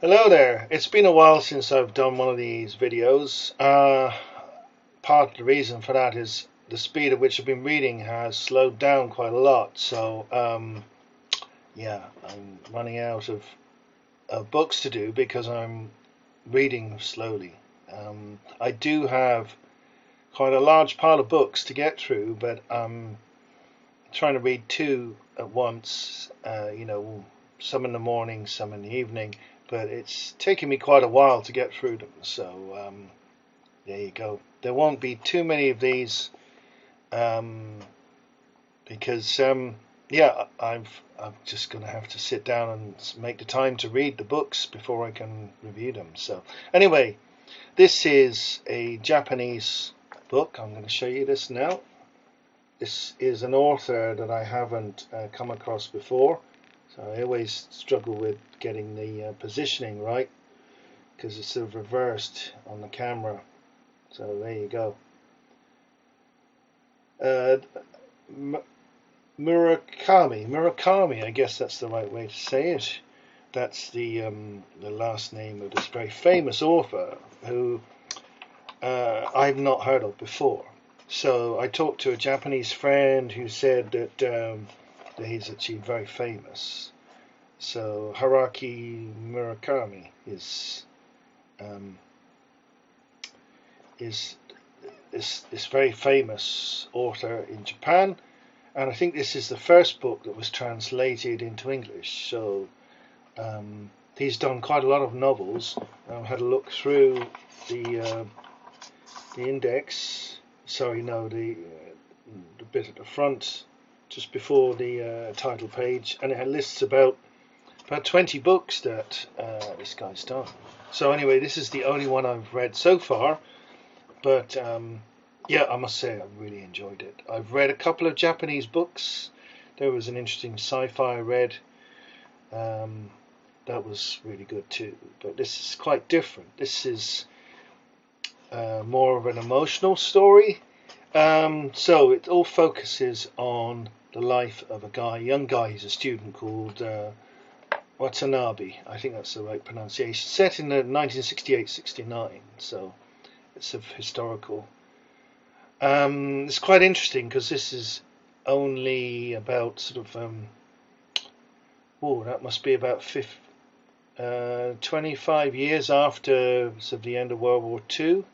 Hello there. It's been a while since I've done one of these videos. Part of the reason for that is the speed at which I've been reading has slowed down quite a lot. So, yeah, I'm running out of books to do because I'm reading slowly. I do have quite a large pile of books to get through, but I'm trying to read two at once. Some in the morning, some in the evening, but it's taken me quite a while to get through them. So there you go. There won't be too many of these um, because yeah, I'm just going to have to sit down and make the time to read the books before I can review them. So anyway, this is a Japanese book. I'm going to show you this now. This is an author that I haven't come across before. So I always struggle with getting the positioning right because it's sort of reversed on the camera. So there you go. Murakami, I guess that's the right way to say it. That's the last name of this very famous author who I've not heard of before. So I talked to a Japanese friend who said that he's actually very famous. So Haruki Murakami is this very famous author in Japan, and I think this is the first book that was translated into English. So he's done quite a lot of novels. I had a look through the index. Sorry, no, the bit at the front, just before the title page, and it lists about 20 books that this guy's done. So anyway, this is the only one I've read so far, but yeah, I must say I really enjoyed it. I've read a couple of Japanese books. There was an interesting sci-fi I read. That was really good too, but this is quite different. This is more of an emotional story. So it all focuses on the life of a young guy. He's a student called Watanabe. I think that's the right pronunciation. Set in the 1968-69, so it's of historical. It's quite interesting because this is only about sort of that must be about 25 years after sort of the end of World War II.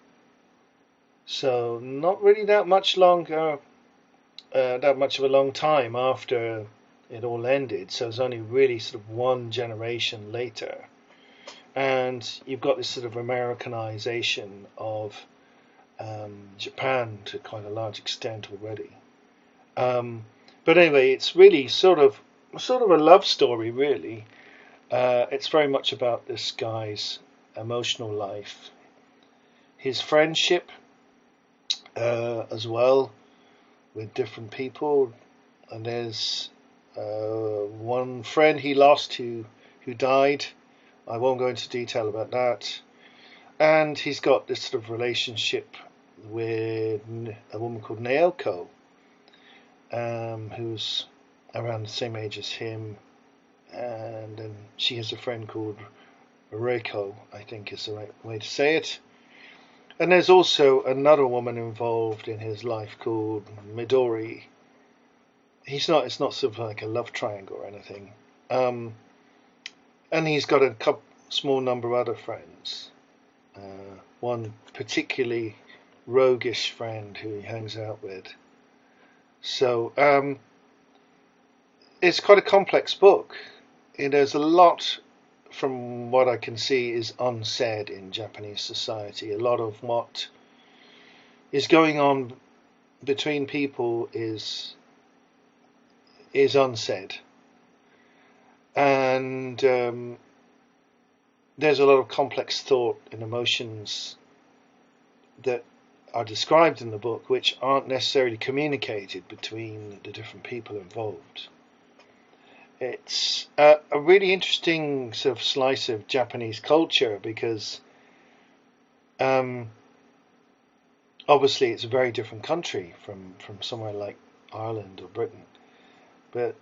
So not really that much longer, that much of a long time after it all ended. So it's only really sort of one generation later, and you've got this sort of Americanization of Japan to quite a large extent already. But anyway, it's really sort of a love story, really. It's very much about this guy's emotional life, his friendship as well with different people, and there's one friend he lost who died. I won't go into detail about that. And he's got this sort of relationship with a woman called Naoko, who's around the same age as him, and then she has a friend called Reiko, I think is the right way to say it. And there's also another woman involved in his life called Midori. It's not sort of like a love triangle or anything. And he's got a small number of other friends. One particularly roguish friend who he hangs out with. So it's quite a complex book. There's a lot, from what I can see, is unsaid in Japanese society. A lot of what is going on between people is unsaid, and there's a lot of complex thought and emotions that are described in the book which aren't necessarily communicated between the different people involved. It's a really interesting sort of slice of Japanese culture because obviously it's a very different country from somewhere like Ireland or Britain, but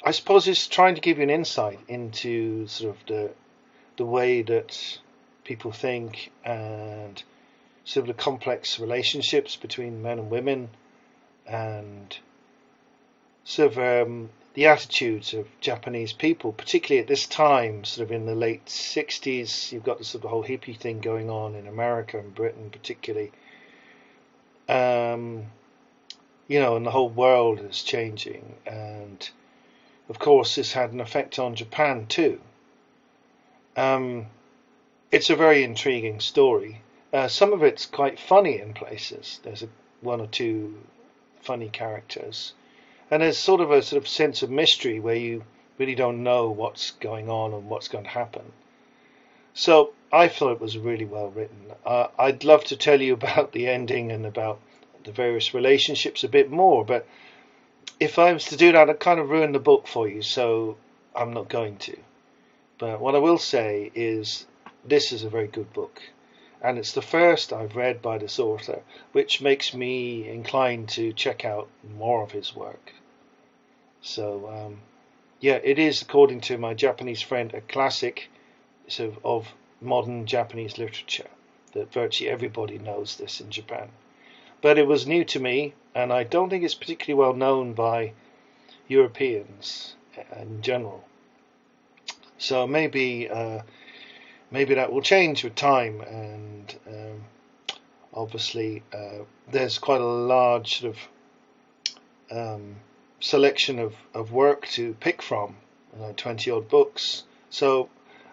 I suppose it's trying to give you an insight into sort of the way that people think, and sort of the complex relationships between men and women, and sort of the attitudes of Japanese people, particularly at this time, sort of in the late 60s. You've got the sort of whole hippie thing going on in America and Britain particularly. You know, and the whole world is changing, and of course this had an effect on Japan too. It's a very intriguing story. Some of it's quite funny in places. There's one or two funny characters, and there's sort of a sense of mystery where you really don't know what's going on and what's going to happen. So I thought it was really well written. I'd love to tell you about the ending and about the various relationships a bit more, but if I was to do that, I'd kind of ruin the book for you, so I'm not going to. But what I will say is this is a very good book, and it's the first I've read by this author, which makes me inclined to check out more of his work. So yeah, it is, according to my Japanese friend, a classic of modern Japanese literature, that virtually everybody knows this in Japan. But it was new to me, and I don't think it's particularly well known by Europeans in general. So maybe that will change with time, and obviously there's quite a large sort of selection of work to pick from, like 20 odd books. So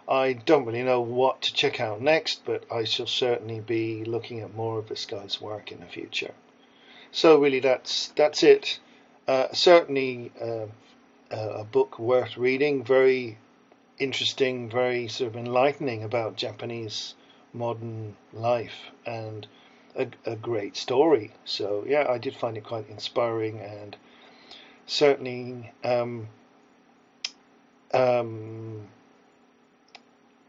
I don't really know what to check out next, but I shall certainly be looking at more of this guy's work in the future. So really that's it. Certainly a book worth reading, very interesting, very sort of enlightening about Japanese modern life, and a great story. So yeah, I did find it quite inspiring, and certainly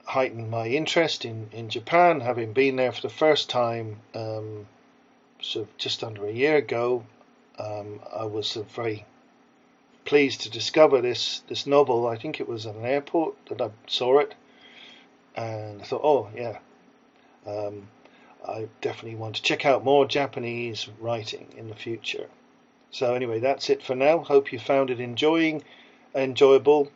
heightened my interest in Japan, having been there for the first time sort of just under a year ago. I was sort of very pleased to discover this novel. I think it was at an airport that I saw it, and I thought, oh yeah, I definitely want to check out more Japanese writing in the future. So anyway, that's it for now. Hope you found it enjoyable,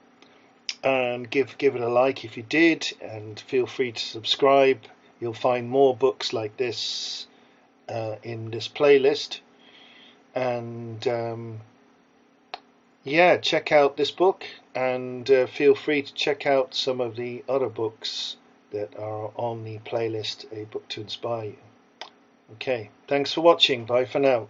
and give it a like if you did, and feel free to subscribe. You'll find more books like this in this playlist, and yeah, check out this book, and feel free to check out some of the other books that are on the playlist, A Book to Inspire You. Okay, thanks for watching. Bye for now.